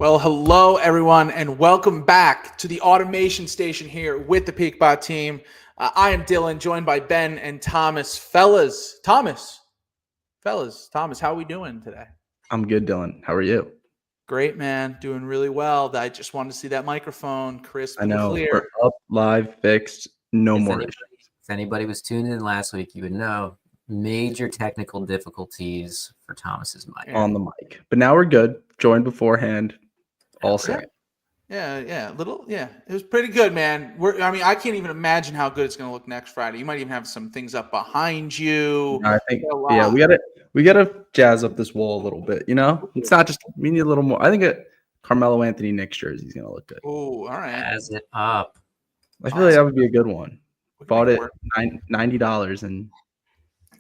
Well, hello, everyone, and welcome back to the automation station here with the PeakBot team. I am Dillon, joined by Ben and Thomas. Thomas, how are we doing today? I'm good, Dillon. How are you? Great, man. Doing really well. I just wanted to see that microphone crisp I and know. clear. We're up, live, fixed, no If more anybody, issues. if anybody was tuned in last week, you would know major technical difficulties for Thomas's mic. On the mic. But now we're good. Joined beforehand. All set. Yeah. It was pretty good, man. I can't even imagine how good it's going to look next Friday. You might even have some things up behind you. I think, we gotta jazz up this wall a little bit. You know, it's not just we need a little more. I think a Carmelo Anthony Knicks jersey is gonna look good. Oh, all right. Jazz it up. I feel like that would be a good one. Bought it $90 and.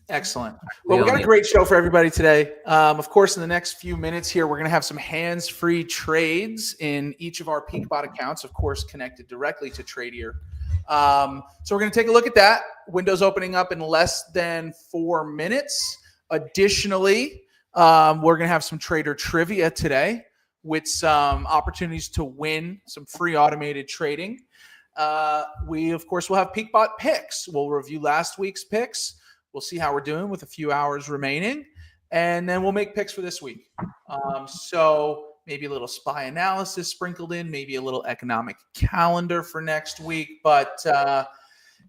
Excellent. Well, we got a great show for everybody today. Of course, in the next few minutes here, we're going to have some hands-free trades in each of our PeakBot accounts, of course, connected directly to Tradier. So we're going to take a look at that. Windows opening up in less than 4 minutes. Additionally, we're going to have some trader trivia today with some opportunities to win some free automated trading. We, of course, will have PeakBot picks. We'll review last week's picks. We'll see how we're doing with a few hours remaining, and then we'll make picks for this week. So maybe a little SPY analysis sprinkled in, maybe a little economic calendar for next week. But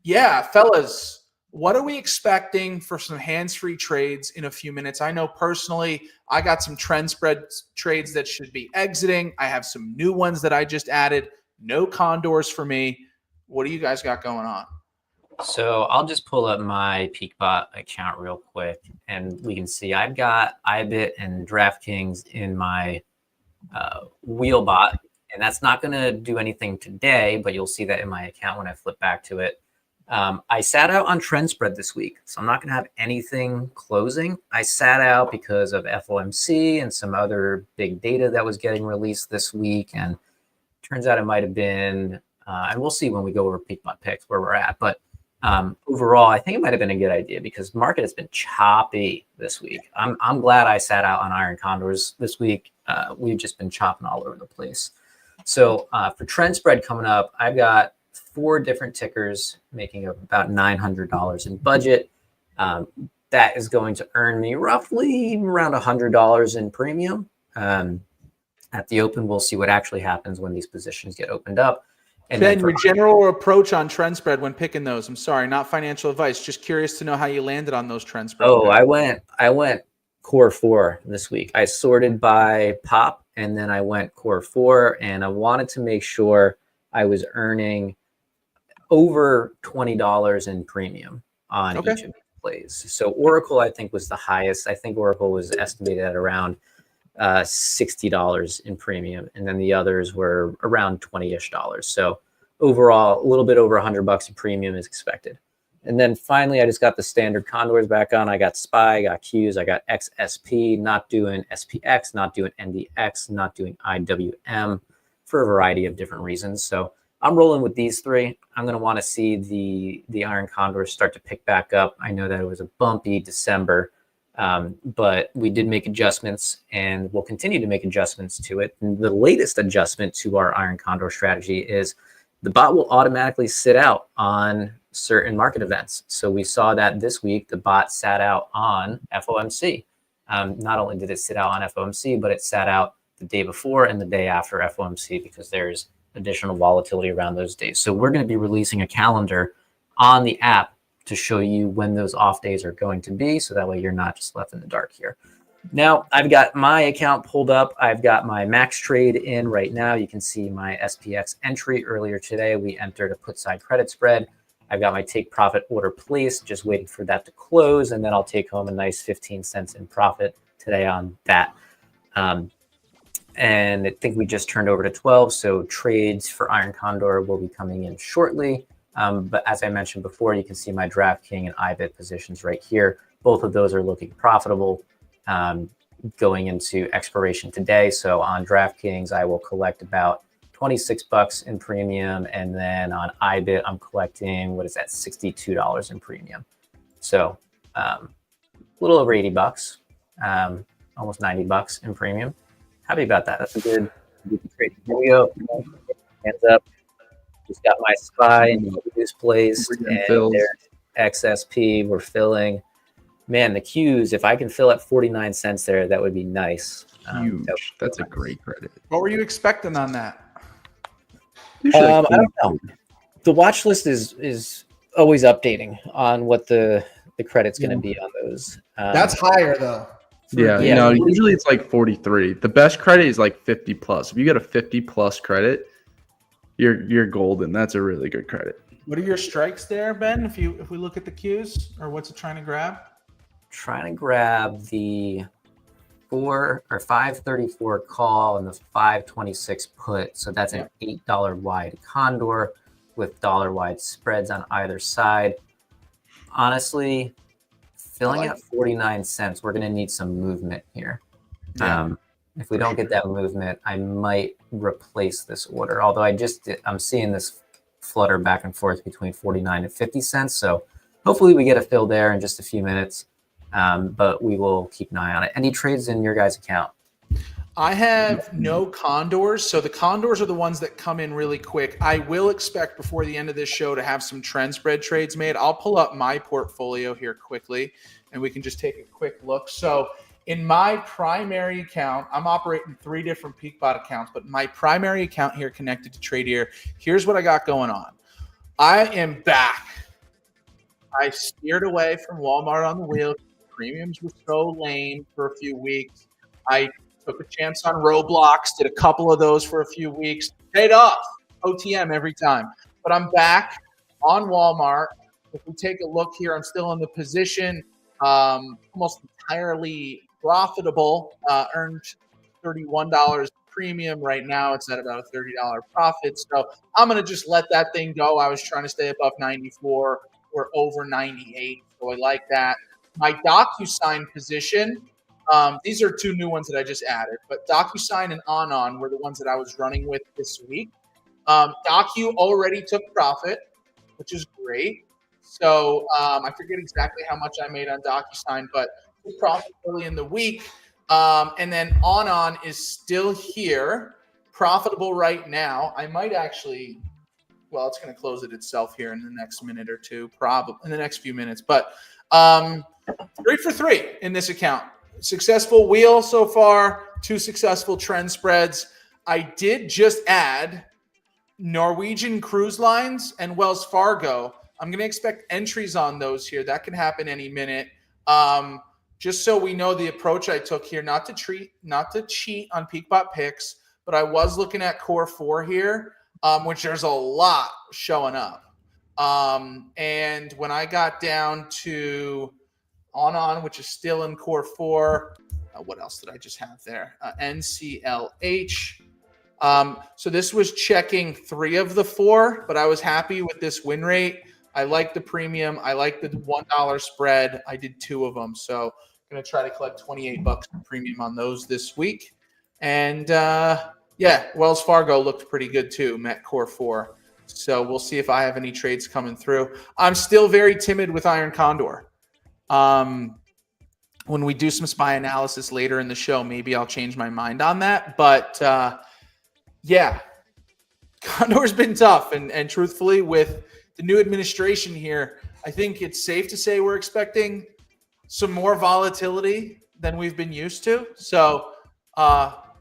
yeah, fellas, what are we expecting for some hands-free trades in a few minutes? I know personally I got some trend spread trades that should be exiting. I have some new ones that I just added. No condors for me. What do you guys got going on? So I'll just pull up my PeakBot account real quick, and we can see I've got IBIT and DraftKings in my Wheelbot, and that's not going to do anything today, but you'll see that in my account when I flip back to it. I sat out on trend spread this week, so I'm not going to have anything closing. I sat out because of FOMC and some other big data that was getting released this week, and turns out it might have been, and we'll see when we go over PeakBot picks where we're at, but overall, I think it might have been a good idea because the market has been choppy this week. I'm glad I sat out on iron condors this week. We've just been chopping all over the place. So for trend spread coming up, I've got 4 different tickers making up about $900 in budget. That is going to earn me roughly around $100 in premium. At the open, we'll see what actually happens when these positions get opened up. And Ben, your general approach on trend spread when picking those. I'm sorry, not financial advice. Just curious to know how you landed on those trend spread. Oh, I went core 4 this week. I sorted by pop, and then I went core 4, and I wanted to make sure I was earning over $20 in premium on each of these plays. So Oracle, I think, was the highest. I think Oracle was estimated at around $60 in premium, and then the others were around $20-ish. So overall, a little bit over $100 in premium is expected. And then finally, I just got the standard condors back on. I got SPY, I got Qs, I got XSP, not doing SPX, not doing NDX, not doing IWM for a variety of different reasons. So I'm rolling with these 3. I'm going to want to see the iron condors start to pick back up. I know that it was a bumpy December. But we did make adjustments, and we'll continue to make adjustments to it. And the latest adjustment to our iron condor strategy is the bot will automatically sit out on certain market events. So we saw that this week, the bot sat out on FOMC. Not only did it sit out on FOMC, but it sat out the day before and the day after FOMC because there's additional volatility around those days. So we're going to be releasing a calendar on the app to show you when those off days are going to be, so that way you're not just left in the dark here. Now, I've got my account pulled up. I've got my max trade in right now. You can see my SPX entry earlier today. We entered a put side credit spread. I've got my take profit order placed, just waiting for that to close, and then I'll take home a nice 15 cents in profit today on that. And I think we just turned over to 12, so trades for Iron Condor will be coming in shortly. But as I mentioned before, you can see my DraftKings and IBIT positions right here. Both of those are looking profitable going into expiration today. So on DraftKings, I will collect about $26 in premium. And then on IBIT, I'm collecting, what is that, $62 in premium. So a little over $80, almost $90 in premium. Happy about that. That's a Here we go. Hands up. Just got my SPY and reduce plays, and there's XSP. We're filling. Man, the Qs, if I can fill at 49 cents there, that would be nice. Huge. That's a great credit. What were you expecting on that? I don't know. The watch list is always updating on what the credit's going to be on those. That's higher though. Yeah, usually it's like 43. The best credit is like 50 plus. If you get a 50 plus credit, you're golden. That's a really good credit. What are your strikes there, Ben? If we look at the Qs, or what's it trying to grab? Trying to grab the 534 call and the 526 put. So that's an $8 wide condor with dollar wide spreads on either side. Honestly, filling at 49 cents, we're going to need some movement here. Yeah, if we don't get that movement, I might replace this order. Although I'm seeing this flutter back and forth between 49 and 50 cents. So hopefully we get a fill there in just a few minutes. But we will keep an eye on it. Any trades in your guys' account? I have no condors. So the condors are the ones that come in really quick. I will expect before the end of this show to have some trend spread trades made. I'll pull up my portfolio here quickly and we can just take a quick look. So in my primary account, I'm operating 3 different PeakBot accounts, but my primary account here connected to Tradier, here's what I got going on. I am back. I steered away from Walmart on the wheel. Premiums were so lame for a few weeks. I took a chance on Roblox, did a couple of those for a few weeks. Paid off. OTM every time. But I'm back on Walmart. If we take a look here, I'm still in the position, almost entirely profitable. Earned $31 premium. Right now it's at about a $30 profit. So I'm going to just let that thing go. I was trying to stay above 94. We're over 98. So I like that. My DocuSign position, these are 2 new ones that I just added, but DocuSign and Anon were the ones that I was running with this week. Docu already took profit, which is great. So I forget exactly how much I made on DocuSign, but took profit early in the week. And then Anon is still here, profitable right now. I might actually, well, it's going to close it itself here in the next minute or two, probably in the next few minutes, but 3 for 3 in this account. Successful wheel so far, 2 successful trend spreads. I did just add Norwegian Cruise Lines and Wells Fargo. I'm going to expect entries on those here. That can happen any minute. Just so we know the approach I took here, not to cheat on PeakBot picks, but I was looking at Core 4 here, which there's a lot showing up. And when I got down to Anon, which is still in Core 4, what else did I just have there? NCLH. So this was checking 3 of the 4, but I was happy with this win rate. I like the premium. I like the $1 spread. I did 2 of them. So I'm going to try to collect $28 premium on those this week. And Wells Fargo looked pretty good too, met Core 4. So we'll see if I have any trades coming through. I'm still very timid with Iron Condor. When we do some SPY analysis later in the show, maybe I'll change my mind on that. But Condor's been tough. And truthfully, with the new administration here, I think it's safe to say we're expecting some more volatility than we've been used to. So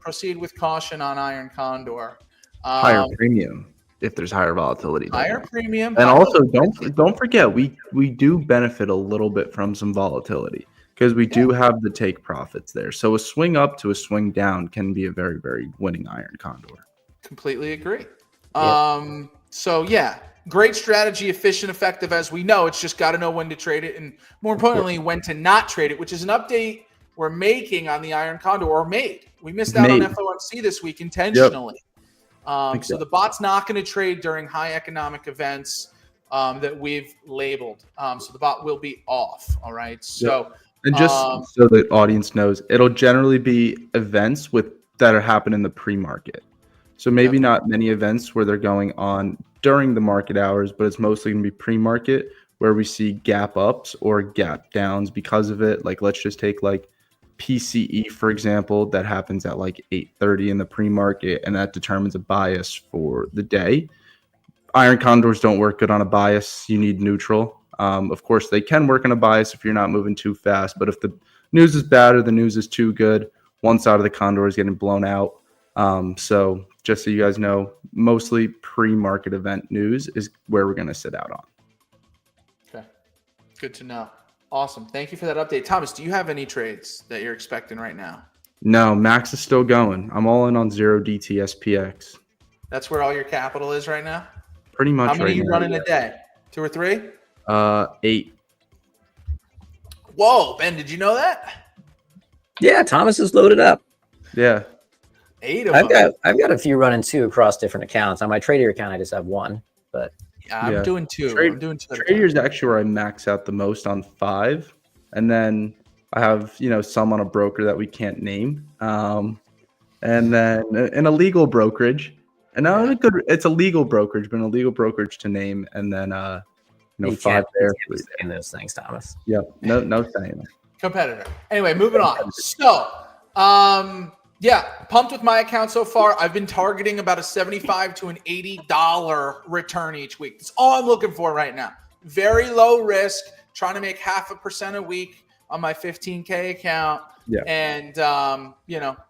proceed with caution on Iron Condor. Higher premium if there's higher volatility. Higher premium. And also don't forget, we do benefit a little bit from some volatility because we do have the take profits there. So a swing up to a swing down can be a very, very winning Iron Condor. Completely agree. Great strategy, efficient, effective, as we know. It's just got to know when to trade it and, more importantly, when to not trade it, which is an update we're making on the Iron Condor, or made. We missed out on FOMC this week intentionally. So the bot's not going to trade during high economic events that we've labeled. So the bot will be off. All right. So and just so the audience knows, it'll generally be events that are happening in the pre-market. So maybe not many events where they're going on during the market hours, but it's mostly going to be pre-market where we see gap ups or gap downs because of it. Like let's just take like PCE, for example, that happens at like 8:30 in the pre-market, and that determines a bias for the day. Iron condors don't work good on a bias. You need neutral. Of course, they can work on a bias if you're not moving too fast, but if the news is bad or the news is too good, one side of the condor is getting blown out. So just so you guys know, mostly pre-market event news is where we're going to sit out on. Okay. Good to know. Awesome. Thank you for that update. Thomas, do you have any trades that you're expecting right now? No, Max is still going. I'm all in on 0DT SPX. That's where all your capital is right now? Pretty much. How many right you now, run in a day? 2 or 3? 8. Whoa, Ben, did you know that? Yeah, Thomas is loaded up. Yeah. 8 of them. I've got a few running too across different accounts. On my Tradier account, I just have one, but I'm doing 2. I'm doing 2. Tradier is actually where I max out the most on 5, and then I have some on a broker that we can't name, and then an illegal brokerage, and it's a legal brokerage, but an illegal brokerage to name, and then 5 there. In those things, Thomas. Yep, no saying it. Competitor. Anyway, moving on. So, pumped with my account so far. I've been targeting about a $75 to an $80 return each week. That's all I'm looking for right now. Very low risk, trying to make 0.5% a week on my 15K account. Yeah. And,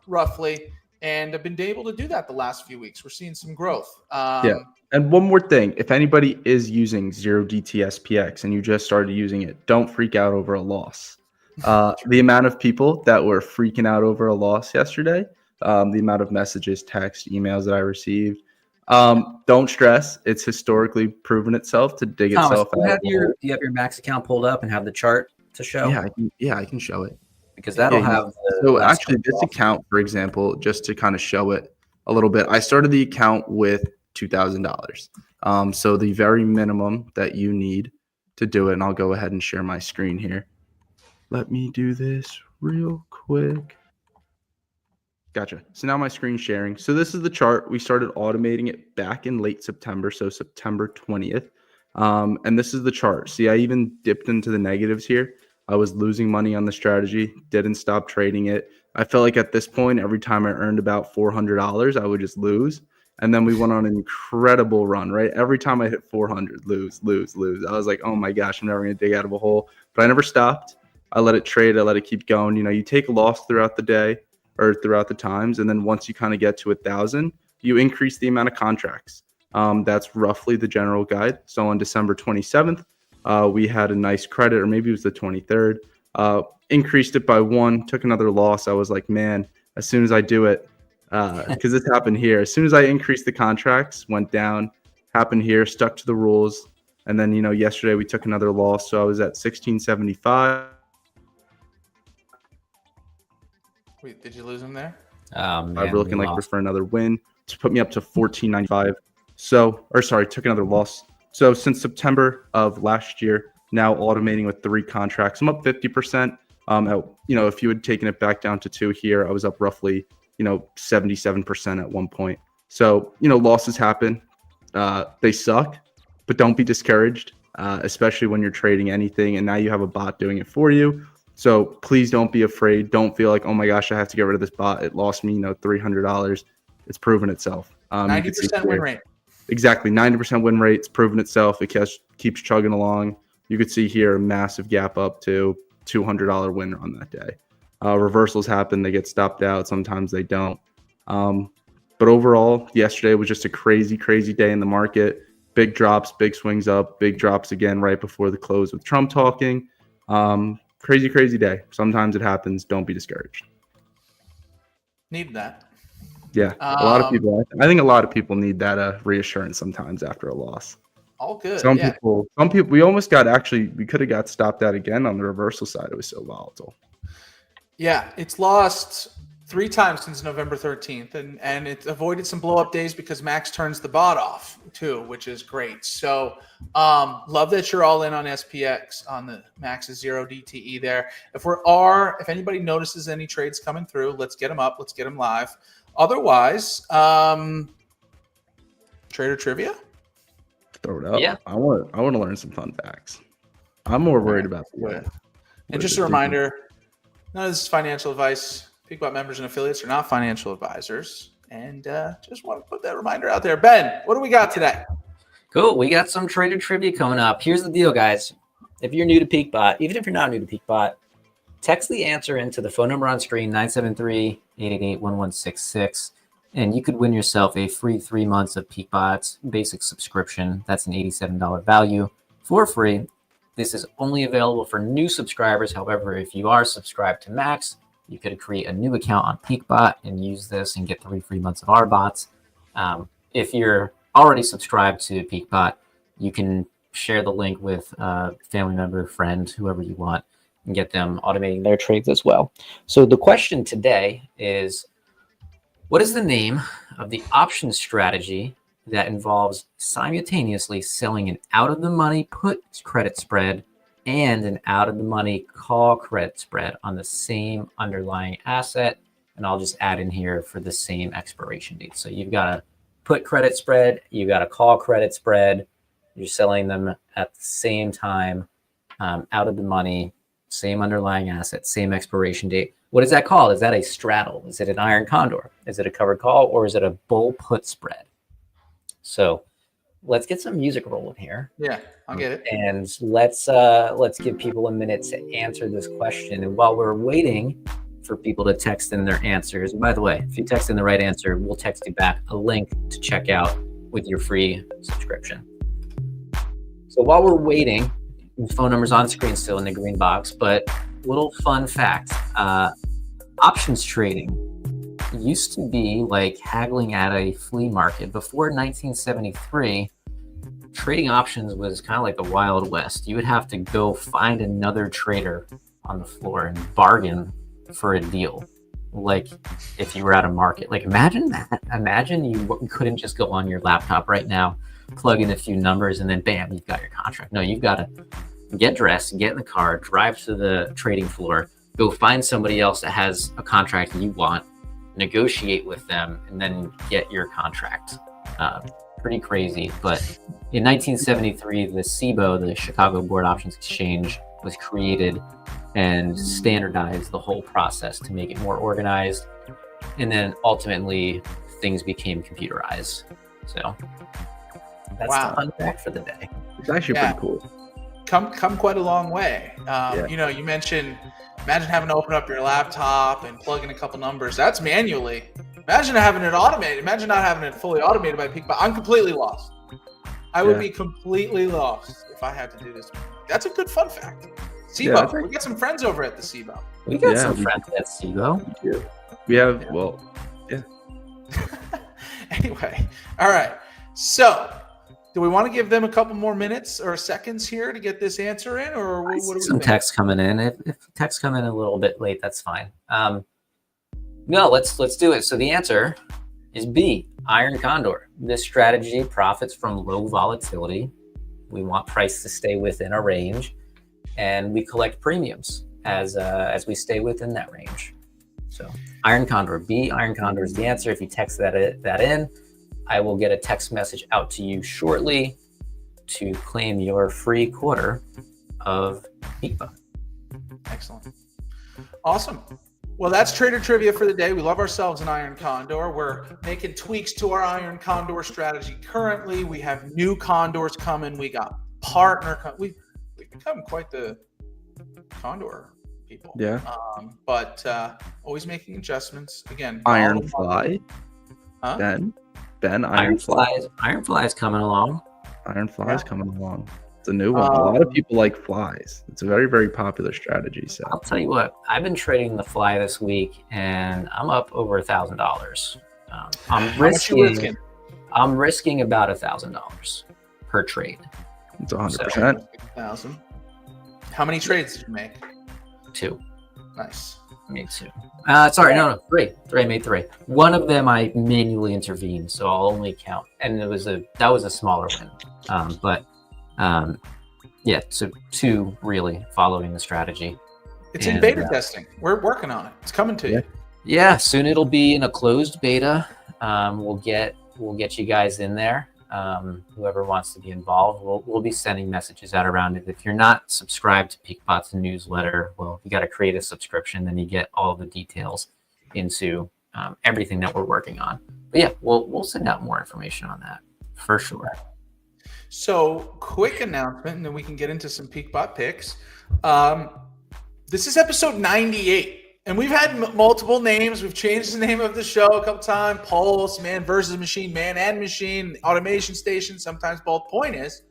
roughly. And I've been able to do that the last few weeks. We're seeing some growth. And one more thing, if anybody is using 0DT SPX and you just started using it, don't freak out over a loss. The amount of people that were freaking out over a loss yesterday, the amount of messages, text, emails that I received, don't stress. It's historically proven itself to dig Thomas, itself do out. you have your Max account pulled up and have the chart to show? Yeah, I can show it. Because that'll have so actually this account, for example, just to kind of show it a little bit, I started the account with $2,000. So the very minimum that you need to do it, and I'll go ahead and share my screen here. Let me do this real quick. Gotcha. So now my screen's sharing. So this is the chart. We started automating it back in late September, so September 20th. And this is the chart. See, I even dipped into the negatives here. I was losing money on the strategy, didn't stop trading it. I felt like at this point, every time I earned about $400, I would just lose. And then we went on an incredible run, right? Every time I hit 400, lose. I was like, oh my gosh, I'm never going to dig out of a hole. But I never stopped. I let it trade. I let it keep going. You take a loss throughout the day or throughout the times. And then once you kind of get to 1,000, you increase the amount of contracts. That's roughly the general guide. So on December 27th, we had a nice credit, or maybe it was the 23rd, increased it by 1, took another loss. I was like, man, as soon as I do it, because this happened here, as soon as I increased the contracts, went down, happened here, stuck to the rules. And then, yesterday we took another loss. So I was at 1675. Wait, did you lose him there? We're looking like for another win to put me up to 1495. Took another loss. So since September of last year, now automating with 3 contracts, I'm up 50%. If you had taken it back down to 2 here, I was up roughly, 77% at one point. So, losses happen. They suck, but don't be discouraged, especially when you're trading anything. And now you have a bot doing it for you. So please don't be afraid. Don't feel like, oh my gosh, I have to get rid of this bot. It lost me, $300. It's proven itself. 90% win rate. Exactly. 90% win rate. It's proven itself. It keeps chugging along. You could see here a massive gap up to $200 win on that day. Reversals happen. They get stopped out. Sometimes they don't. But overall, yesterday was just a crazy, crazy day in the market. Big drops, big swings up, big drops again right before the close with Trump talking. Crazy, crazy day. Sometimes it happens. Don't be discouraged. Need that. Yeah, a lot of people. I think a lot of people need that reassurance sometimes after a loss. All good. Some people. We almost we could have got stopped out again on the reversal side. It was so volatile. Yeah, it's lost 3 times since November 13th, and it avoided some blow up days because Max turns the bot off too, which is great. So love that you're all in on SPX on the Max's 0 DTE there. If anybody notices any trades coming through, let's get them up. Let's get them live. Otherwise, Trader Trivia. Throw it up. Yeah. I want to learn some fun facts. I'm more worried about the And just a reminder, None of this is financial advice. PeakBot members and affiliates are not financial advisors. And just want to put that reminder out there. Ben, what do we got today? Cool. We got some trader trivia coming up. Here's the deal, guys. If you're new to PeakBot, even if you're not new to PeakBot, text the answer into the phone number on screen, 973-888-1166, and you could win yourself a free 3 months of PeakBot's basic subscription. That's an $87 value for free. This is only available for new subscribers. However, if you are subscribed to Max, you could create a new account on PeakBot and use this and get 3 free months of our bots. If you're already subscribed to PeakBot, you can share the link with a family member, friend, whoever you want, and get them automating their trades as well. So the question today is, what is the name of the option strategy that involves simultaneously selling an out-of-the-money put credit spread and an out-of-the-money call credit spread on the same underlying asset? And I'll just add in here for the same expiration date. So you've got a put credit spread, you've got a call credit spread, you're selling them at the same time, out of the money, same underlying asset, same expiration date. What is that called? Is that a straddle? Is it an iron condor? Is it a covered call, or is it a bull put spread? So let's get some music rolling here. Yeah, I'll get it. And let's give people a minute to answer this question. And while we're waiting for people to text in their answers, by the way, if you text in the right answer, we'll text you back a link to check out with your free subscription. So while we're waiting, the phone number's on screen still in the green box, but little fun fact, options trading used to be like haggling at a flea market. Before 1973, trading options was kind of like the Wild West. You would have to go find another trader on the floor and bargain for a deal. Like if you were at a market, like imagine that. Imagine you couldn't just go on your laptop right now, plug in a few numbers, and then bam, you've got your contract. No, you've got to get dressed, get in the car, drive to the trading floor, go find somebody else that has a contract you want, negotiate with them, and then get your contract. Pretty crazy. But in 1973, the CBOE, the Chicago Board Options Exchange, was created and standardized the whole process to make it more organized. And then ultimately things became computerized. So that's the fun fact for the day. It's actually pretty cool. Come quite a long way. You know, you mentioned, imagine having to open up your laptop and plug in a couple numbers. That's manually. Imagine having it automated. Imagine not having it fully automated by PeakBot. I'm completely lost. I would be completely lost if I had to do this. That's a good fun fact. CBOE. We got some friends over at the CBOE. We got some friends at CBOE. Yeah. We have, Anyway, all right. So, do we want to give them a couple more minutes or seconds here to get this answer in, or what do we some think? text coming in? If text come in a little bit late, that's fine. No, let's do it. So the answer is B, Iron Condor. This strategy profits from low volatility. We want price to stay within a range, and we collect premiums as we stay within that range. So Iron Condor, B, Iron Condor is the answer. If you text that in, I will get a text message out to you shortly to claim your free quarter of PeakBot. Excellent. Awesome. Well, that's Trader Trivia for the day. We love ourselves an Iron Condor. We're making tweaks to our Iron Condor strategy currently. We have new Condors coming. We got partner. We've become quite the Condor people. Yeah. But always making adjustments. Again, Iron Fly. Huh? Ben, Iron Fly. Iron Fly is coming along. Iron Fly is coming along. It's a new one. A lot of people like flies. It's a very, very popular strategy. So I'll tell you what, I've been trading the fly this week, and I'm up over $1,000. I'm risking about $1,000 per trade. It's 100%. 1,000. How many trades did you make? 2. Nice. I made 2. No, 3. I made 3. One of them I manually intervened, so I'll only count. And that was a smaller win. So 2 really following the strategy. It's in beta testing. We're working on it. It's coming to you. Yeah, soon it'll be in a closed beta. We'll get you guys in there. whoever wants to be involved, we'll be sending messages out around it. If you're not subscribed to PeakBot's newsletter, well, you got to create a subscription, then you get all the details into everything that we're working on. But yeah, we'll send out more information on that for sure. So quick announcement, and then we can get into some PeakBot picks. This is episode 98. And we've had multiple names. We've changed the name of the show a couple times. Pulse, Man versus Machine, Man and Machine, Automation Station, sometimes both. Point is,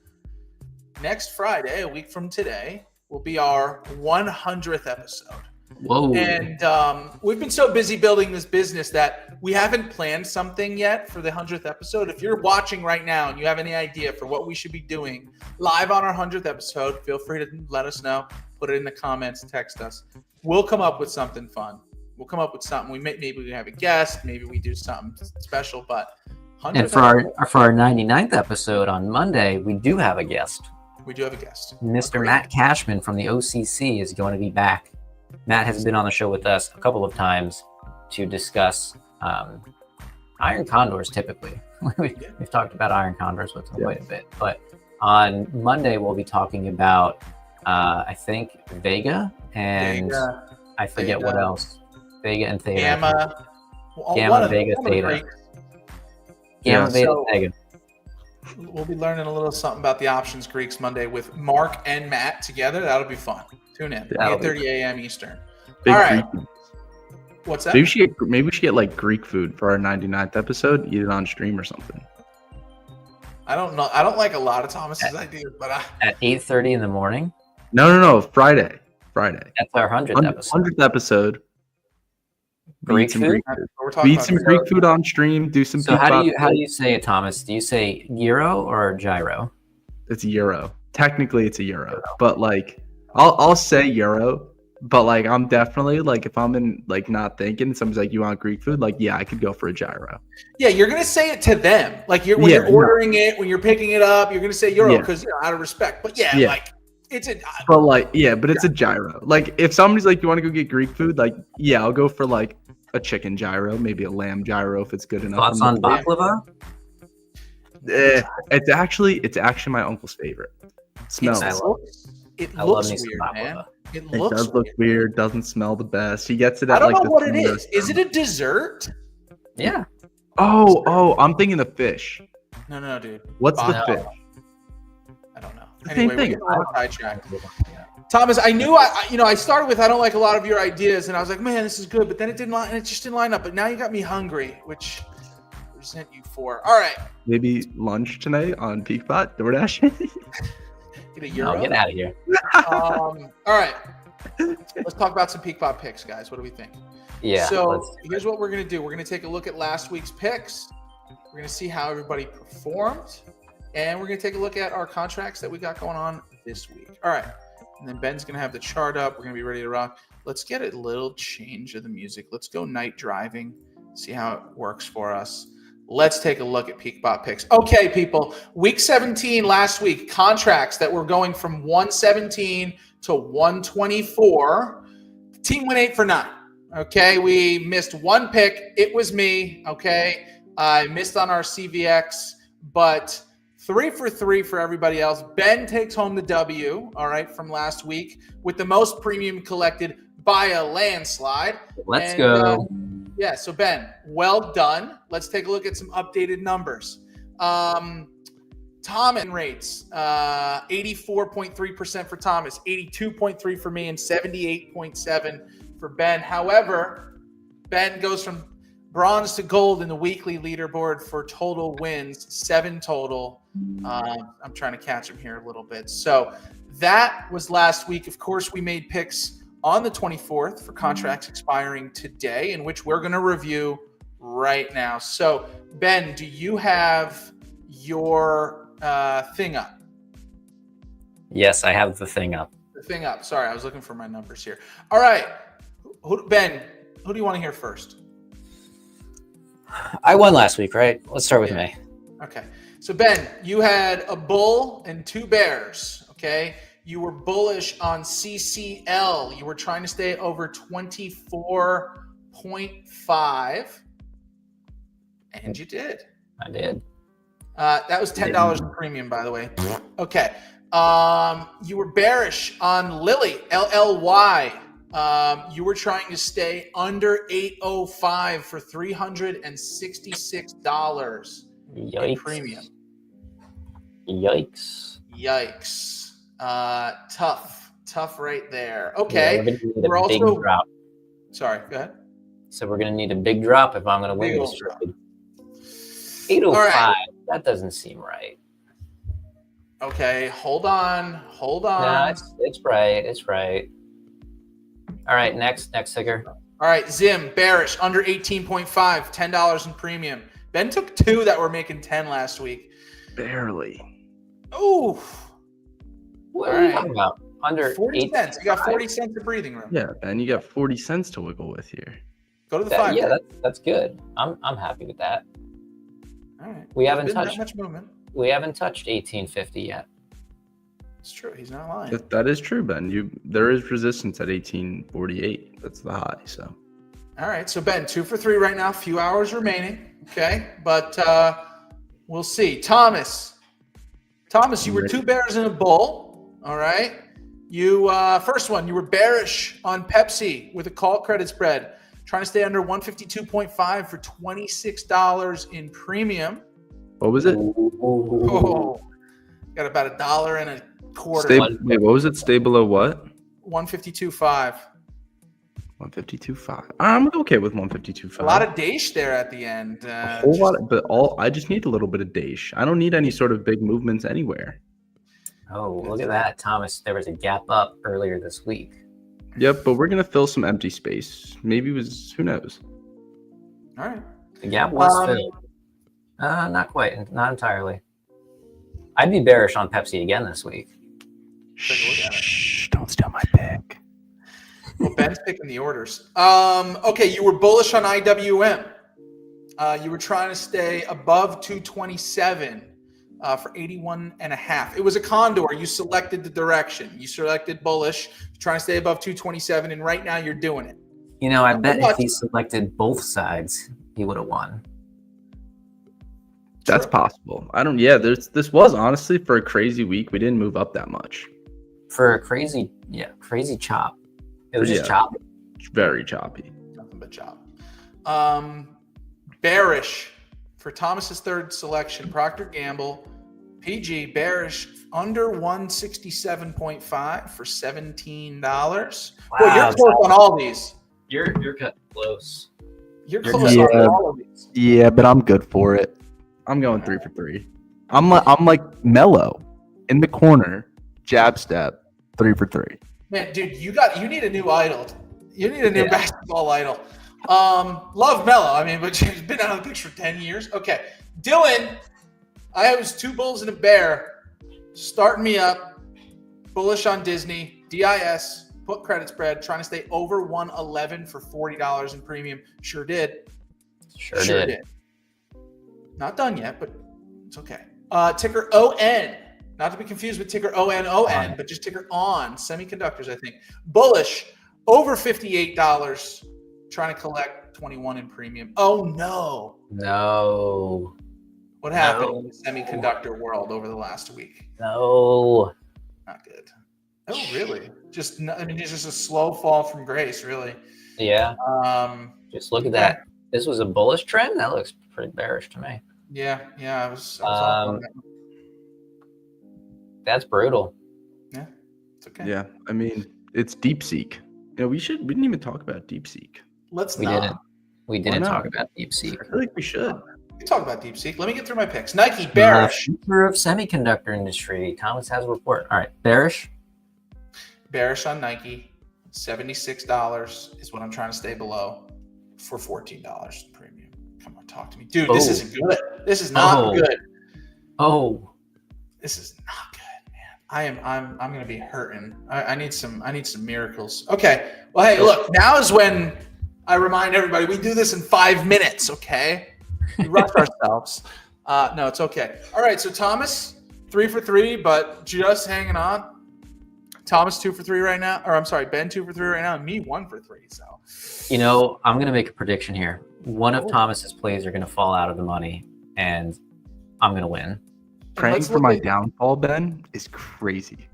next Friday, a week from today, will be our 100th episode. Whoa. And we've been so busy building this business that we haven't planned something yet for the 100th episode. If you're watching right now and you have any idea for what we should be doing live on our 100th episode, feel free to let us know. Put it in the comments, text us. We'll come up with something fun. We'll come up with something. Maybe we have a guest. Maybe we do something special. But and for our 99th episode on Monday, we do have a guest. We do have a guest. Mr. Matt Cashman from the OCC is going to be back. Matt has been on the show with us a couple of times to discuss iron condors. Typically, we've talked about iron condors with him quite a bit. But on Monday, we'll be talking about I think Vega and I forget what else. Vega and Theta. Gamma, Vega, Theta. Gamma, Vega, Theta. We'll be learning a little something about the options Greeks Monday with Mark and Matt together. That'll be fun. Tune in. 8:30 a.m. Eastern. Big all right. Greek. What's that? Maybe we should get like Greek food for our 99th episode. Eat it on stream or something. I don't know. I don't like a lot of Thomas's ideas, but at 8:30 in the morning. No. Friday. That's our 100th episode. 100th episode. Greek food. Eat some Greek food on stream. Do some. So how do you say it, Thomas? Do you say gyro or gyro? It's euro. Technically, it's a euro, but like I'll say euro. But like I'm definitely like if I'm in like not thinking, someone's like, "You want Greek food?" Like, yeah, I could go for a gyro. Yeah, you're gonna say it to them. Like when you're ordering it, when you're picking it up, you're gonna say euro because out of respect. But like it's a. But it's a gyro. Like if somebody's like, "You want to go get Greek food?" Like, yeah, I'll go for like a chicken gyro, maybe a lamb gyro if it's good enough. Thoughts on baklava? It's actually my uncle's favorite. Smells. It looks weird, man. It does look weird. Doesn't smell the best. He gets it at I don't know what it is. Is it a dessert? Yeah. Oh, I'm thinking of fish. No, dude. What's the fish? I don't know. Same thing. Thomas, I knew I started with I don't like a lot of your ideas, and I was like, man, this is good, but then it just didn't line up. But now you got me hungry, which I resent you for. All right. Maybe lunch tonight on PeakBot, DoorDash. Get a euro. Get out of here. All right. Let's talk about some PeakBot picks, guys. What do we think? Yeah. So here's what we're going to do. We're going to take a look at last week's picks. We're going to see how everybody performed. And we're going to take a look at our contracts that we got going on this week. All right. And then Ben's going to have the chart up. We're going to be ready to rock. Let's get a little change of the music. Let's go night driving, see how it works for us. Let's take a look at PeakBot picks. Okay, people. Week 17 last week, contracts that were going from 117 to 124. The team went 8 for 9. Okay, we missed one pick. It was me. Okay, I missed on our CVX, but 3 for 3 for everybody else. Ben takes home the W, all right, from last week with the most premium collected by a landslide. Let's go. Yeah, so Ben, well done. Let's take a look at some updated numbers. Thomas rates, 84.3% for Thomas, 82.3 for me, and 78.7 for Ben. However, Ben goes from bronze to gold in the weekly leaderboard for total wins, 7 total. I'm trying to catch him here a little bit. So that was last week. Of course, we made picks on the 24th for contracts expiring today, in which we're going to review right now. So, Ben, do you have your thing up? Yes, I have the thing up. The thing up. Sorry, I was looking for my numbers here. All right. Ben, who do you want to hear first? I won last week, right? Let's start with me. Okay. So, Ben, you had a bull and 2 bears, okay? You were bullish on CCL. You were trying to stay over 24.5. And you did. I did. That was $10 in premium, by the way. Okay. You were bearish on Lily, LLY. You were trying to stay under 805 for $366 in premium. Yikes. Tough right there. Okay. Yeah, we're also big drop. Sorry, go ahead. So we're going to need a big drop if I'm going to win this trade. 805, right. That doesn't seem right. Okay, hold on. No, it's right. All right, next ticker. All right, Zim, bearish, under 18.5, $10 in premium. Ben took 2 that were making 10 last week. Barely. Oh. What are you talking about? Under 40 cents. You got 40 cents of breathing room. Yeah, and you got 40 cents to wiggle with here. Go to the 5. Yeah, that's good. I'm happy with that. All right. We haven't touched that much movement. We haven't touched 1850 yet. It's true. He's not lying. That is true, Ben. There is resistance at 1848. That's the high. So. All right. So Ben, 2 for 3 right now. Few hours remaining. Okay, but we'll see. Thomas, you were 2 bears in a bull. All right. You first one, you were bearish on Pepsi with a call credit spread, trying to stay under 152.5 for $26 in premium. What was it? Oh, got about $1.25. Wait, what was it? Stay below what? 152.5. 152.5. I'm okay with 152.5. A lot of dash there at the end. A whole lot, I just need a little bit of dash. I don't need any sort of big movements anywhere. Oh, look at that, Thomas. There was a gap up earlier this week. Yep, but we're gonna fill some empty space. Maybe it was, who knows? All right. The gap was filled. Not quite, not entirely. I'd be bearish on Pepsi again this week. Shh, don't steal my pick. Well, Ben's picking the orders. Okay, you were bullish on IWM. You were trying to stay above 227 for 81.5. It was a condor. You selected the direction. You selected bullish, trying to stay above 227, and right now you're doing it. You know, I bet if he selected both sides, he would have won. That's possible. This was honestly for a crazy week. We didn't move up that much. For a crazy chop. It was just choppy. Very choppy. Nothing but chop. Bearish for Thomas's third selection, Procter & Gamble, PG, bearish under 167.5 for $17. Wow, boy, you're close on all these. You're cutting close. You're close on all of these. Yeah, but I'm good for it. I'm going 3 for 3. I'm like mellow in the corner, jab step, 3 for 3. Man, dude, you need a new idol. You need a new basketball idol. Love Melo. I mean, but he's been out of the picture for 10 years. Okay. Dillon, I was 2 bulls and a bear. Starting me up. Bullish on Disney. DIS. Put credit spread. Trying to stay over 111 for $40 in premium. Sure did. Sure did. Not done yet, but it's okay. Ticker ON. Not to be confused with ticker ONON, but just ticker on. Semiconductors, I think. Bullish. Over $58. Trying to collect 21 in premium. Oh, no. No. What happened in the semiconductor world over the last week? No. Not good. Oh, really? It's just a slow fall from grace, really. Yeah. Just look at that. This was a bullish trend? That looks pretty bearish to me. Yeah. I was off on that. That's brutal. Yeah. It's okay. Yeah. I mean, it's DeepSeek. We didn't even talk about DeepSeek. We didn't talk about DeepSeek. I feel like we should. We can talk about DeepSeek. Let me get through my picks. Nike, bearish. Future of semiconductor industry. Thomas has a report. All right, bearish. Bearish on Nike. $76 is what I'm trying to stay below for $14 premium. Come on, talk to me. Dude, this isn't good. This is not good. Oh. This is not good, man. I'm gonna be hurting. I need some miracles. Okay. Well, hey, look, now is when I remind everybody we do this in 5 minutes, okay? We rush ourselves. No, it's okay. All right, so Thomas, 3 for 3, but just hanging on. Thomas 2 for 3 right now, or I'm sorry, Ben 2 for 3 right now, and me 1 for 3. So, I'm gonna make a prediction here. One of Thomas's plays are gonna fall out of the money, and I'm going to win. Praying for my downfall, Ben, is crazy.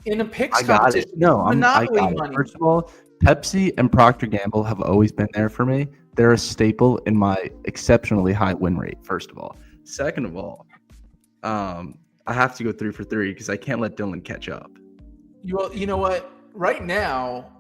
In a picks I got it. competition, No, I Monopoly got it. money. First of all, Pepsi and Procter & Gamble have always been there for me. They're a staple in my exceptionally high win rate, first of all. Second of all, I have to go 3 for 3 because I can't let Dillon catch up. You know what? Right now,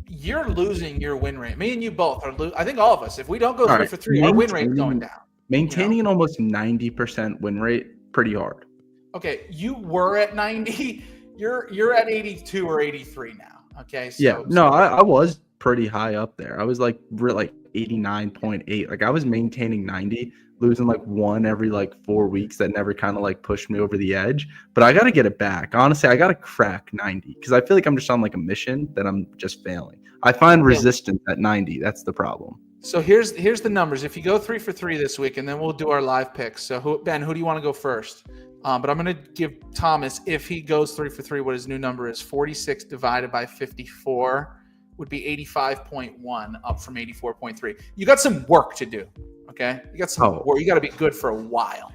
you're losing your win rate. Me and you both are losing. I think all of us. If we don't go 3 for 3, our win rate's going down. Maintaining an almost 90% win rate, pretty hard. Okay, you were at 90. You're at 82 or 83 now. Okay. So, I was pretty high up there. I was like 89.8. Like I was maintaining 90, losing like one every like 4 weeks. That never kind of like pushed me over the edge. But I got to get it back. Honestly, I got to crack 90 because I feel like I'm just on like a mission that I'm just failing. I find resistance at 90. That's the problem. So here's the numbers. If you go 3 for 3 this week, and then we'll do our live picks. So Ben, who do you want to go first? But I'm going to give Thomas, if he goes 3 for 3, what his new number is. 46 divided by 54 would be 85.1, up from 84.3. You got some work to do. Okay, you got some work. You got to be good for a while.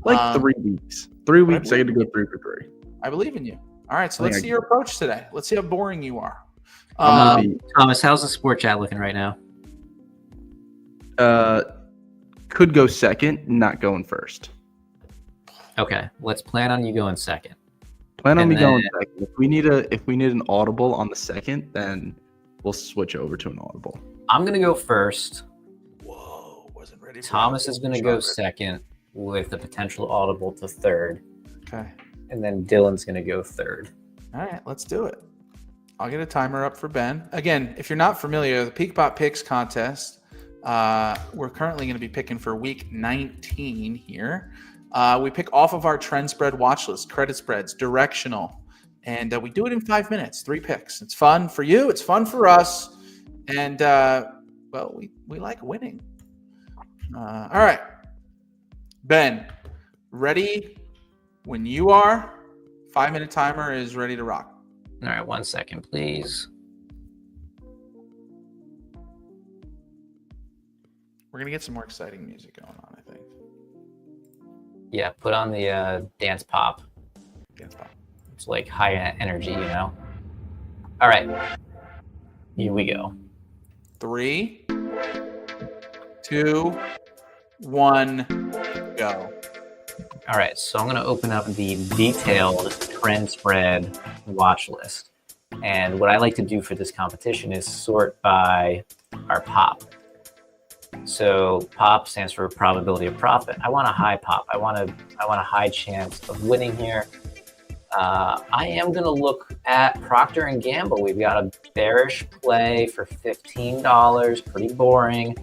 Like 3 weeks. 3 weeks. I get to go 3 for 3. I believe in you. All right, so let's see your approach today. Let's see how boring you are. Thomas, how's the sport chat looking right now? Could go second, not going first. Okay, let's plan on you going second. Plan on me going second. If we need an audible on the second, then we'll switch over to an audible. I'm gonna go first. Whoa, wasn't ready. Thomas is gonna go second with the potential audible to third. Okay. And then Dillon's gonna go third. All right, let's do it. I'll get a timer up for Ben. Again, if you're not familiar, the PeakBot Picks contest. We're currently going to be picking for week 19 here. We pick off of our trend spread watch list, credit spreads, directional, and we do it in 5 minutes, 3 picks. It's fun for you. It's fun for us. And, well, we like winning. All right. Ben, ready when you are. 5-minute timer is ready to rock. All right, 1 second, please. We're going to get some more exciting music going on, I think. Yeah, put on the dance pop. Dance pop. It's like high energy, you know? All right. Here we go. 3, 2, 1, go. All right, so I'm going to open up the detailed trend spread watch list. And what I like to do for this competition is sort by our pop. So POP stands for probability of profit. I want a high POP. I want a high chance of winning here. I am going to look at Procter & Gamble. We've got a bearish play for $15. Pretty boring.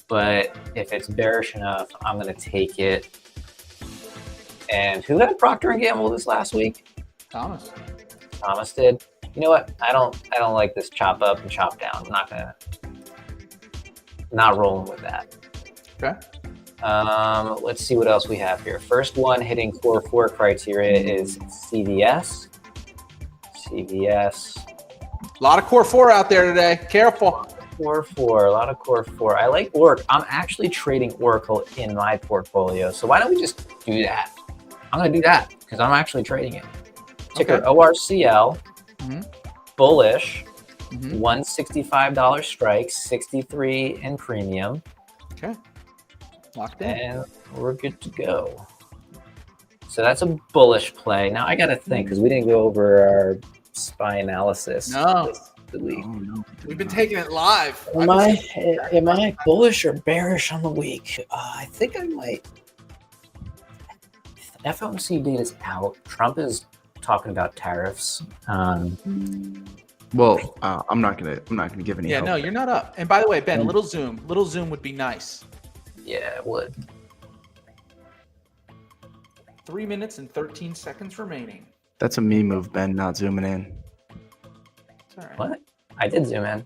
But if it's bearish enough, I'm going to take it. And who had Procter & Gamble this last week? Thomas. Thomas did. You know what? I don't like this chop up and chop down. I'm not rolling with that. Okay. Let's see what else we have here. First one hitting core 4 criteria is CVS. CVS. A lot of core 4 out there today. Careful. Core 4, a lot of core 4. I like Oracle. I'm actually trading Oracle in my portfolio. So why don't we just do that? I'm going to do that because I'm actually trading it. Ticker ORCL, bullish, $165 strike, 63 in premium. Okay. Locked in. And we're good to go. So that's a bullish play. Now I got to think because we didn't go over our SPY analysis. No. The week. We've been taking it live. Am I bullish or bearish on the week? I think I might. FOMC data's out. Trump is talking about tariffs. Well, I'm not gonna give any. Yeah, help no, there. you're not up. And by the way, Ben, little zoom would be nice. Yeah, it would. 3 minutes and 13 seconds remaining. That's a me move, Ben, not zooming in. It's all right. What? I did zoom in.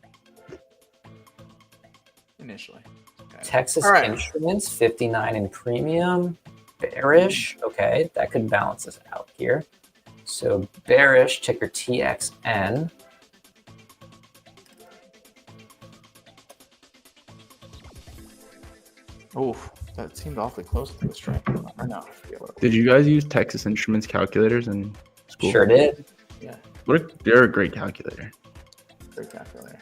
Initially. Okay. Texas All right. Instruments, 59 in premium. Bearish. Okay, that could balance us out here. So bearish, ticker TXN. Oof. That seemed awfully close to the strike. Or no, I forget what it was. Did you guys use Texas Instruments calculators in school? Sure did. Yeah, They're a great calculator. great calculator.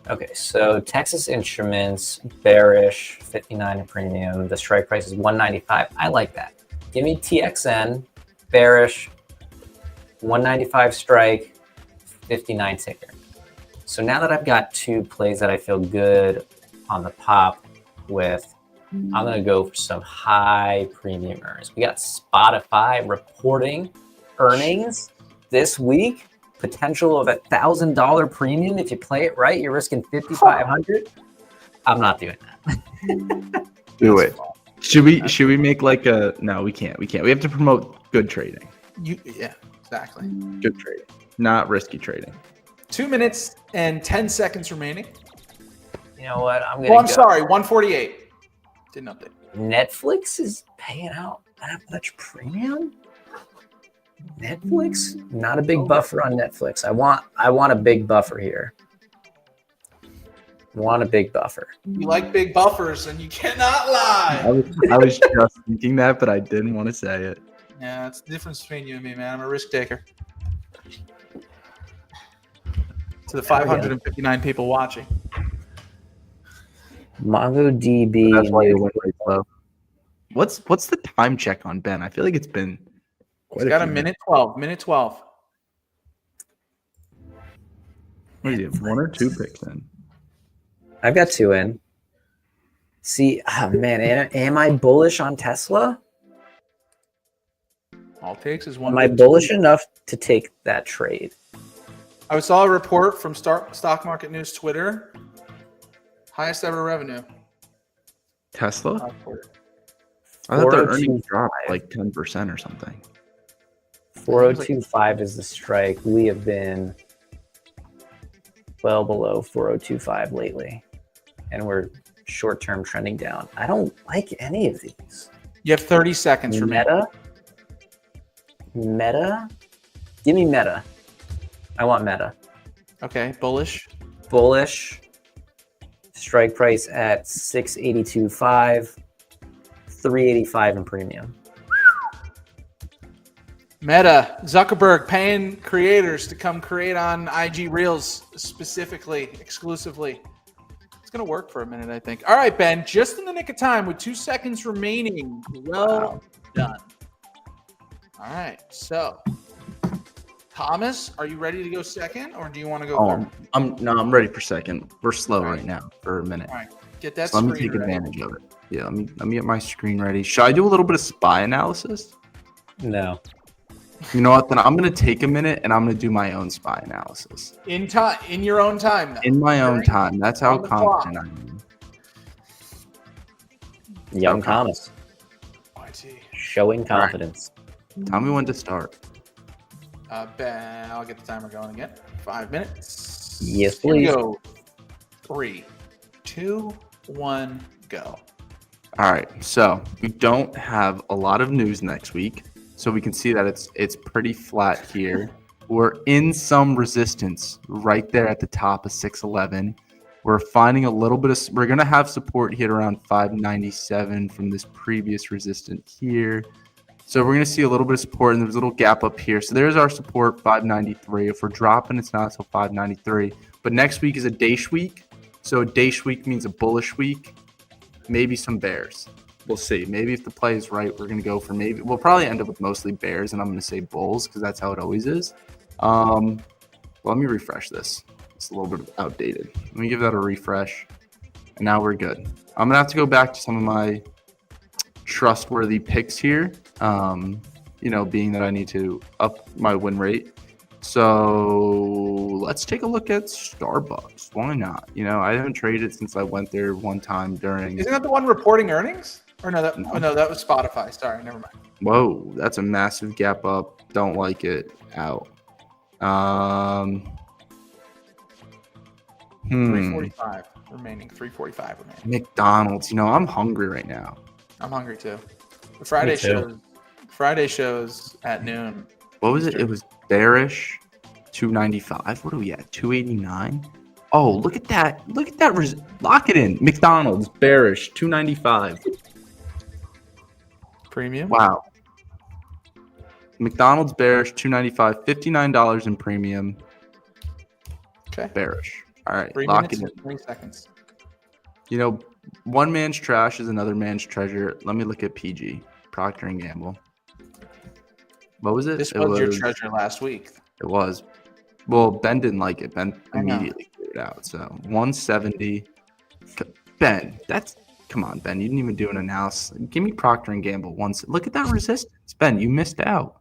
Okay, so Texas Instruments, bearish, 59 in premium. The strike price is 195. I like that. Give me TXN, bearish, 195 strike, 59 ticker. So now that I've got two plays that I feel good on the pop with, I'm going to go for some high premium earners. We got Spotify reporting earnings this week. Potential of $1,000 premium. If you play it right, you're risking 5,500. I'm not doing that. Do it. Should we make like a? No, we can't. We have to promote good trading. Yeah, exactly. Good trading, not risky trading. 2 minutes and 10 seconds remaining. You know what? I'm sorry, 148. Didn't update. Netflix is paying out that much premium. Netflix, not a big buffer on Netflix. I want a big buffer here. Want a big buffer. You like big buffers, and you cannot lie. I was just thinking that, but I didn't want to say it. Yeah, that's the difference between you and me, man. I'm a risk taker. To the 559 people watching. MongoDB. That's why your win rate's low. What's the time check on Ben? I feel like it's been quite. He's got a minute 12. Minute 12. What do you have? 1 or 2 picks in? I've got 2 in. See, oh man, am I bullish on Tesla? All it takes is one. Am I bullish enough to take that trade? I saw a report from Stock Market News Twitter. Highest ever revenue. Tesla? Last quarter. I thought their earnings 402.5. dropped like 10% or something. 402.5 is the strike. We have been well below 402.5 lately, and we're short-term trending down. I don't like any of these. You have 30 seconds remaining. Meta? Give me Meta. I want Meta. Okay, bullish. Bullish. Strike price at 682.5, 385 in premium. Meta, Zuckerberg paying creators to come create on IG Reels specifically, exclusively. It's going to work for a minute, I think. All right, Ben, just in the nick of time with 2 seconds remaining. Well done. All right, so Thomas, are you ready to go second, or do you want to go third? I'm ready for second. We're slow right now for a minute. All right, get that So let me screen take ready. advantage of it. Yeah, let me get my screen ready. Should I do a little bit of spy analysis? No. You know what? Then I'm gonna take a minute and I'm gonna do my own spy analysis In time, in your own time, though. in my own Right? time. That's how On the clock. confident I am. Young Okay. Thomas. YT. Showing confidence. Tell me when to start. Ben, I'll get the timer going again. 5 minutes. Yes, Here we please. go. 3, 2, 1, go. All right. So we don't have a lot of news next week, so we can see that it's pretty flat here. We're in some resistance right there at the top of 611. We're finding a little bit of. We're gonna have support hit around 597 from this previous resistance here. So we're going to see a little bit of support, and there's a little gap up here. So there's our support, 593. If we're dropping, it's not until 593. But next week is a Daish week. So a Daish week means a bullish week, maybe some bears. We'll see. Maybe if the play is right, we're going to go for maybe. We'll probably end up with mostly bears, and I'm going to say bulls because that's how it always is. Let me refresh this. It's a little bit outdated. Let me give that a refresh, and now we're good. I'm going to have to go back to some of my trustworthy picks here, being that I need to up my win rate. So let's take a look at Starbucks. Why not? I haven't traded since I went there one time during. Isn't that the one reporting earnings? Or no, that was Spotify. Sorry, never mind. Whoa, that's a massive gap up. Don't like it. Out. 345 remaining. 345 remaining. McDonald's. I'm hungry right now. I'm hungry too. The Friday too. shows at noon. What was it? It was bearish, 295. What are we at? 289. Oh, look at that. Look at that. Lock it in. McDonald's bearish, 295. Premium. Wow. McDonald's bearish, $2.95, $59 in premium. Okay. Bearish. All right, 3 lock minutes it in. and 20 seconds. You know, one man's trash is another man's treasure. Let me look at PG, Procter & Gamble. What was it? This It was your treasure last week. It was. Well, Ben didn't like it. Ben I know. immediately threw it out. So 170. Ben, come on, Ben. You didn't even do an analysis. Give me Procter & Gamble once. Look at that resistance. Ben, you missed out.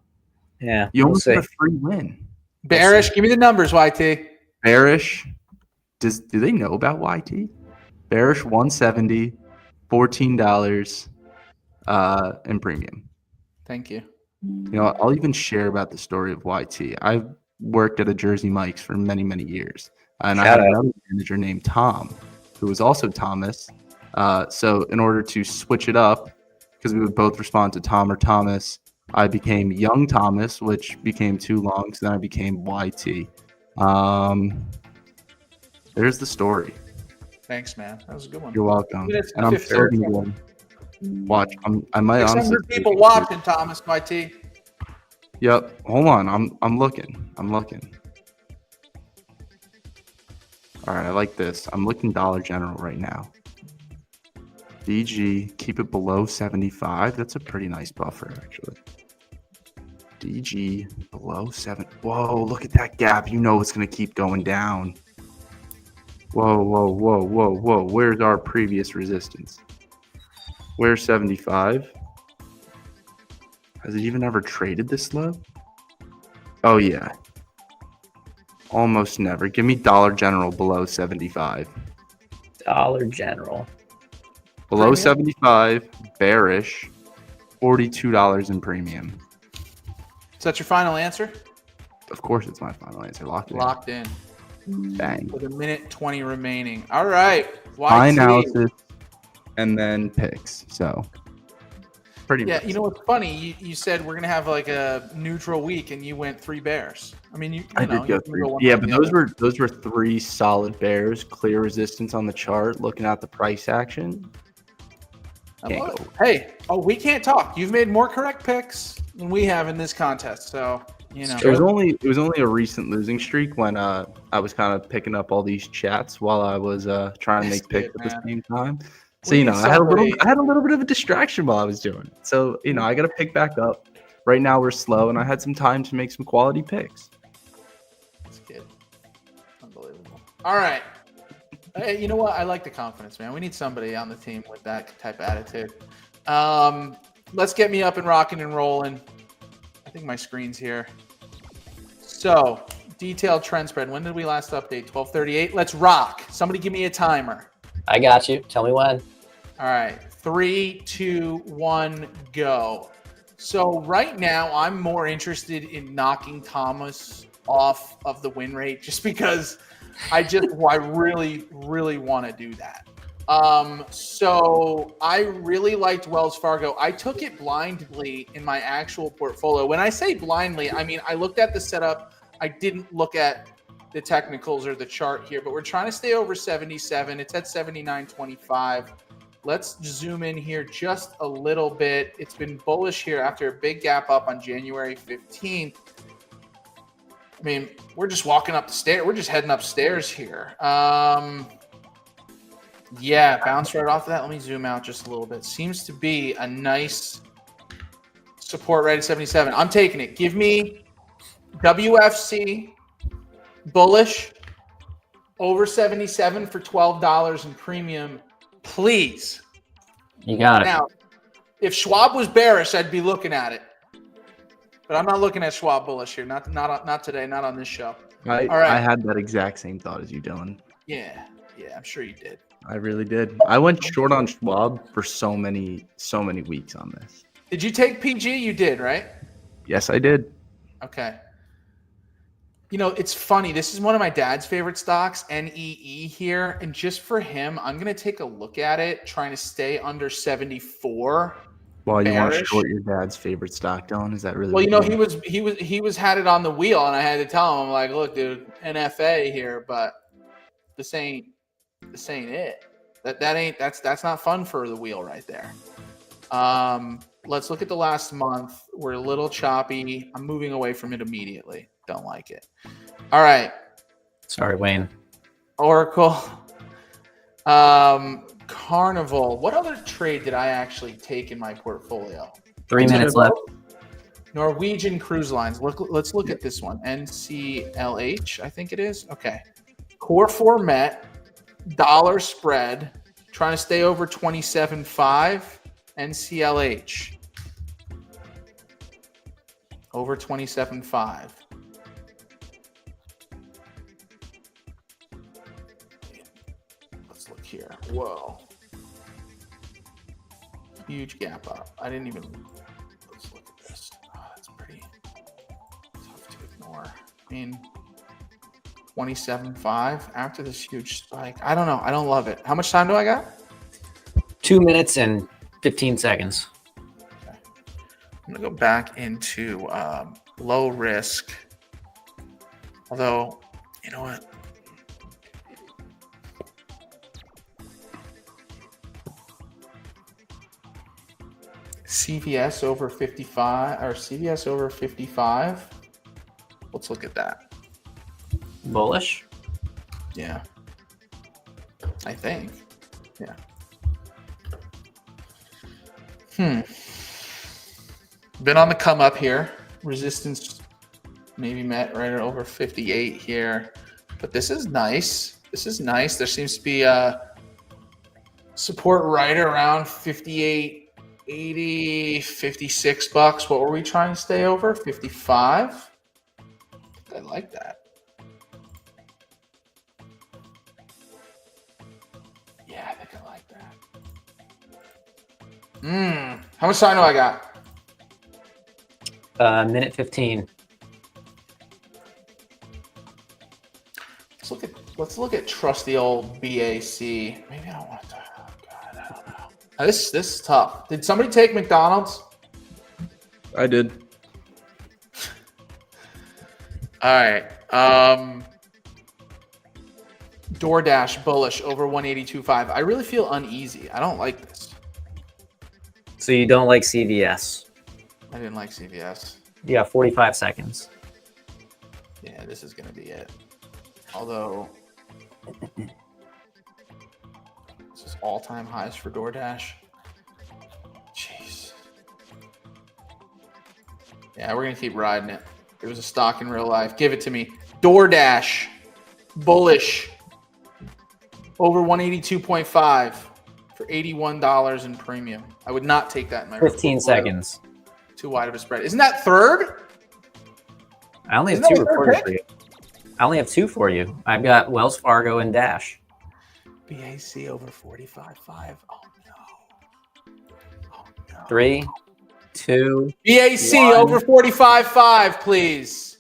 Yeah, You we'll almost see. got a free win. Bearish, give me the numbers, YT. Bearish. Do they know about YT? Bearish 170, $14 in premium. Thank you. You know, I'll even share about the story of YT. I've worked at a Jersey Mike's for many, many years. And I Shout had out. another manager named Tom, who was also Thomas. So in order to switch it up, because we would both respond to Tom or Thomas, I became Young Thomas, which became too long. So then I became YT. There's the story. Thanks, man. That was a good one. You're welcome. Minutes And I'm 50 still going to watch. I might honestly. 600 people watching, Thomas, YT. Yep. Hold on. I'm looking. All right. I like this. I'm looking Dollar General right now. DG, keep it below 75. That's a pretty nice buffer, actually. DG below 7. Whoa, look at that gap. You know it's going to keep going down. Whoa. Where's our previous resistance? Where's 75? Has it even ever traded this low? Oh, yeah. Almost never. Give me Dollar General below 75. Dollar General. Below Premium? 75, bearish, $42 in premium. Is that your final answer? Of course, it's my final answer. Locked in. Locked in. Bang. With 1:20 remaining. All right. My YT. analysis and then picks. So, pretty Yeah, much. you know what's funny? You said we're gonna have like a neutral week, and you went 3 bears. I mean, I know, did go you can through. one Yeah, way or but the other. those were 3 solid bears, clear resistance on the chart. Looking at the price action, I can't love go. it. Hey, we can't talk. You've made more correct picks than we have in this contest, so you know. It was only a recent losing streak when I was kind of picking up all these chats while I was trying to That's make picks good, at the man. same time. So We you know, need I had somebody- a little bit of a distraction while I was doing it. So you know, I got to pick back up. Right now we're slow, and I had some time to make some quality picks. That's good. Unbelievable. All right. Hey, you know what? I like the confidence, man. We need somebody on the team with that type of attitude. Let's get me up and rocking and rolling. I think my screen's here. So, detailed trend spread. When did we last update? 12:38. Let's rock. Somebody give me a timer. I got you. Tell me when. All right. 3, 2, 1, go. So right now, I'm more interested in knocking Thomas off of the win rate just because I really, really want to do that. So I really liked Wells Fargo. I took it blindly in my actual portfolio. When I say blindly, I mean I looked at the setup. I didn't look at the technicals or the chart here, but we're trying to stay over 77. It's at 79.25. Let's zoom in here just a little bit. It's been bullish here after a big gap up on January 15th. I mean, we're just walking up the stairs. We're just heading upstairs here. Yeah, bounce right off of that. Let me zoom out just a little bit. Seems to be a nice support right at 77. I'm taking it. Give me WFC bullish over 77 for $12 in premium, please. You got it. Now, if Schwab was bearish, I'd be looking at it. But I'm not looking at Schwab bullish here. Not today. Not on this show. All right. I had that exact same thought as you, Dillon. Yeah, I'm sure you did. I really did. I went short on Schwab for so many weeks on this. Did you take PG? You did, right? Yes, I did. Okay. You know, it's funny. This is one of my dad's favorite stocks, NEE here. And just for him, I'm going to take a look at it, trying to stay under 74. Well, you want to Bearish. short your dad's favorite stock, Dillon? Is that really? Well, you what know, want? he was had it on the wheel, and I had to tell him, I'm like, look, dude, NFA here, but this ain't it. That's not fun for the wheel right there. Let's look at the last month. We're a little choppy. I'm moving away from it immediately. Don't like it. All right. Sorry, Wayne. Oracle. Carnival. What other trade did I actually take in my portfolio? 3 minutes left. Norwegian Cruise Lines. Let's look at this one. NCLH, I think it is. Okay. Core 4 Met. Dollar spread. Trying to stay over 27.5. NCLH. Over 27.5. Let's look here. Whoa. Huge gap up. I didn't even... Let's look at this. Oh, that's pretty tough to ignore. I mean, 27.5 after this huge spike. I don't know. I don't love it. How much time do I got? 2 minutes and 15 seconds. Okay. I'm going to go back into low risk. Although, you know what? CVS over 55 or CVS over 55. Let's look at that. Bullish? Yeah. I think. Yeah. Been on the come up here. Resistance maybe met right over 58 here. But this is nice. This is nice. There seems to be a support right around 58, 80, 56 bucks. What were we trying to stay over? 55? I like that. Yeah, I think I like that. How much time do I got? Minute 15. Let's look at trusty old BAC. Maybe I don't want to. Oh God, I don't know. This is tough. Did somebody take McDonald's? I did. All right. DoorDash bullish over 182.5. I really feel uneasy. I don't like this. So you don't like CVS? I didn't like CVS. You got 45 seconds. Yeah, this is going to be it. Although, this is all-time highs for DoorDash. Jeez. Yeah, we're going to keep riding it. It was a stock in real life. Give it to me. DoorDash, bullish, over 182.5 for $81 in premium. I would not take that in my 15 seconds. Too wide of a spread. Isn't that third? I only have Isn't two that a third reporters pick? for you. I only have two for you. I've got Wells Fargo and Dash. BAC over 45.5. Oh no. Oh no. 3, 2. BAC 1. over 45.5, please.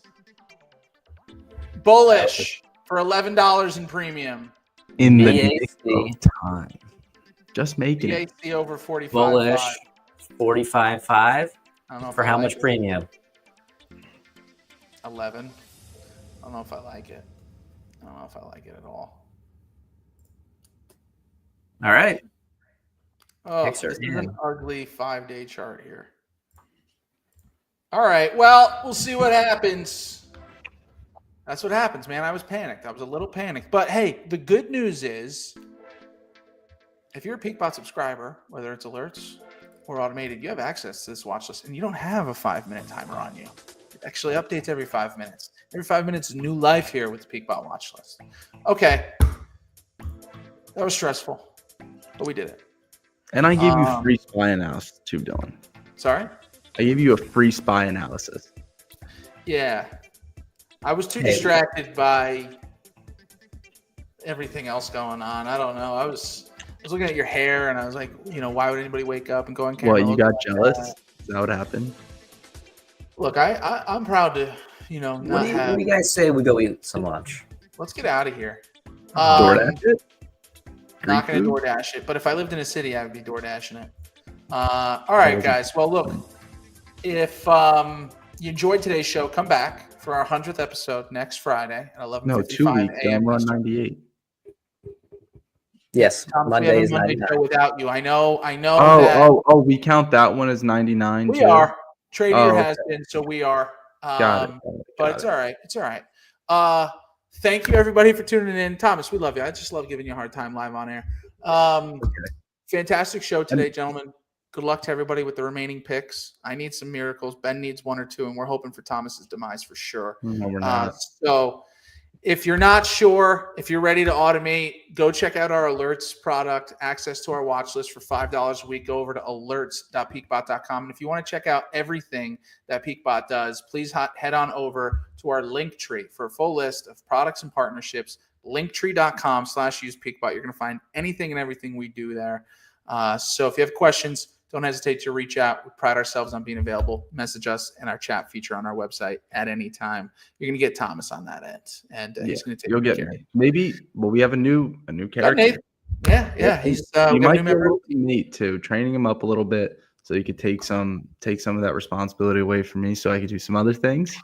Bullish for $11 in premium. In the BAC. nick of time. Just making it. BAC over 45.5. Bullish 45.5. I don't know if For I how like much it. premium? 11. I don't know if I like it. I don't know if I like it at all. All right. Oh, Picks are this is an in. ugly 5-day chart here. All right. Well, we'll see what happens. That's what happens, man. I was panicked. I was a little panicked. But hey, the good news is if you're a PeakBot subscriber, whether it's alerts or automated, you have access to this watch list, and you don't have a 5-minute timer on you. It actually updates every 5 minutes. Every 5 minutes is new life here with the PeakBot watch list. Okay. That was stressful, but we did it. And I gave you free SPY analysis too, Dylan. Sorry? I gave you a free SPY analysis. Yeah. I was too distracted by everything else going on. I don't know. I was looking at your hair, and I was like, why would anybody wake up and go on camera? What, you got like jealous? that? Is that what happened? Look, I'm proud to, not What do have. you guys say we go eat some lunch? Let's get out of here. DoorDash it? Not going to Free food? DoorDash it, but if I lived in a city, I would be DoorDashing it. All right, guys. Well, look, if you enjoyed today's show, come back for our 100th episode next Friday at 11:55 No, 2 weeks. a.m. I'm on Eastern. 98. Yes, Thomas, Monday we have is a Monday 99. show without you. I know. We count that one as 99 We too. are. Tradier Oh, has been, so we are. Got it. But it's all right. It's all right. Thank you, everybody, for tuning in. Thomas, we love you. I just love giving you a hard time live on air. Fantastic show today, gentlemen. Good luck to everybody with the remaining picks. I need some miracles. Ben needs 1 or 2, and we're hoping for Thomas's demise for sure. No, we're not. So if you're not sure, if you're ready to automate, go check out our alerts product, access to our watch list for $5 a week. Go over to alerts.peakbot.com. And if you want to check out everything that PeakBot does, please head on over to our link tree for a full list of products and partnerships. Linktree.com/usepeakbot. You're going to find anything and everything we do there. So if you have questions, don't hesitate to reach out. We pride ourselves on being available. Message us in our chat feature on our website at any time. You're going to get Thomas on that end, and he's going to take. You'll get me. Maybe. Well, we have a new character. Yeah. He's you might be a member. little neat too. Training him up a little bit so you could take some of that responsibility away from me, so I could do some other things.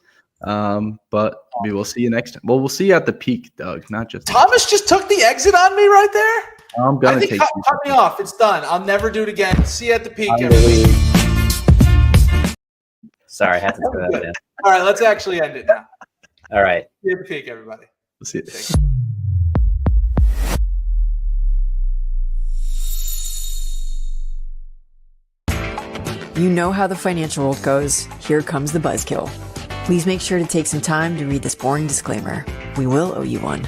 But we will see you next time. Well, we'll see you at the peak, Doug. Not just Thomas just took the exit on me right there. I'm gonna take. Cut me off. It's done. I'll never do it again. See you at the peak. Sorry, I had to throw that in. All right, let's actually end it now. All right. See you at the peak, everybody. We'll see you. You know how the financial world goes. Here comes the buzzkill. Please make sure to take some time to read this boring disclaimer. We will owe you one.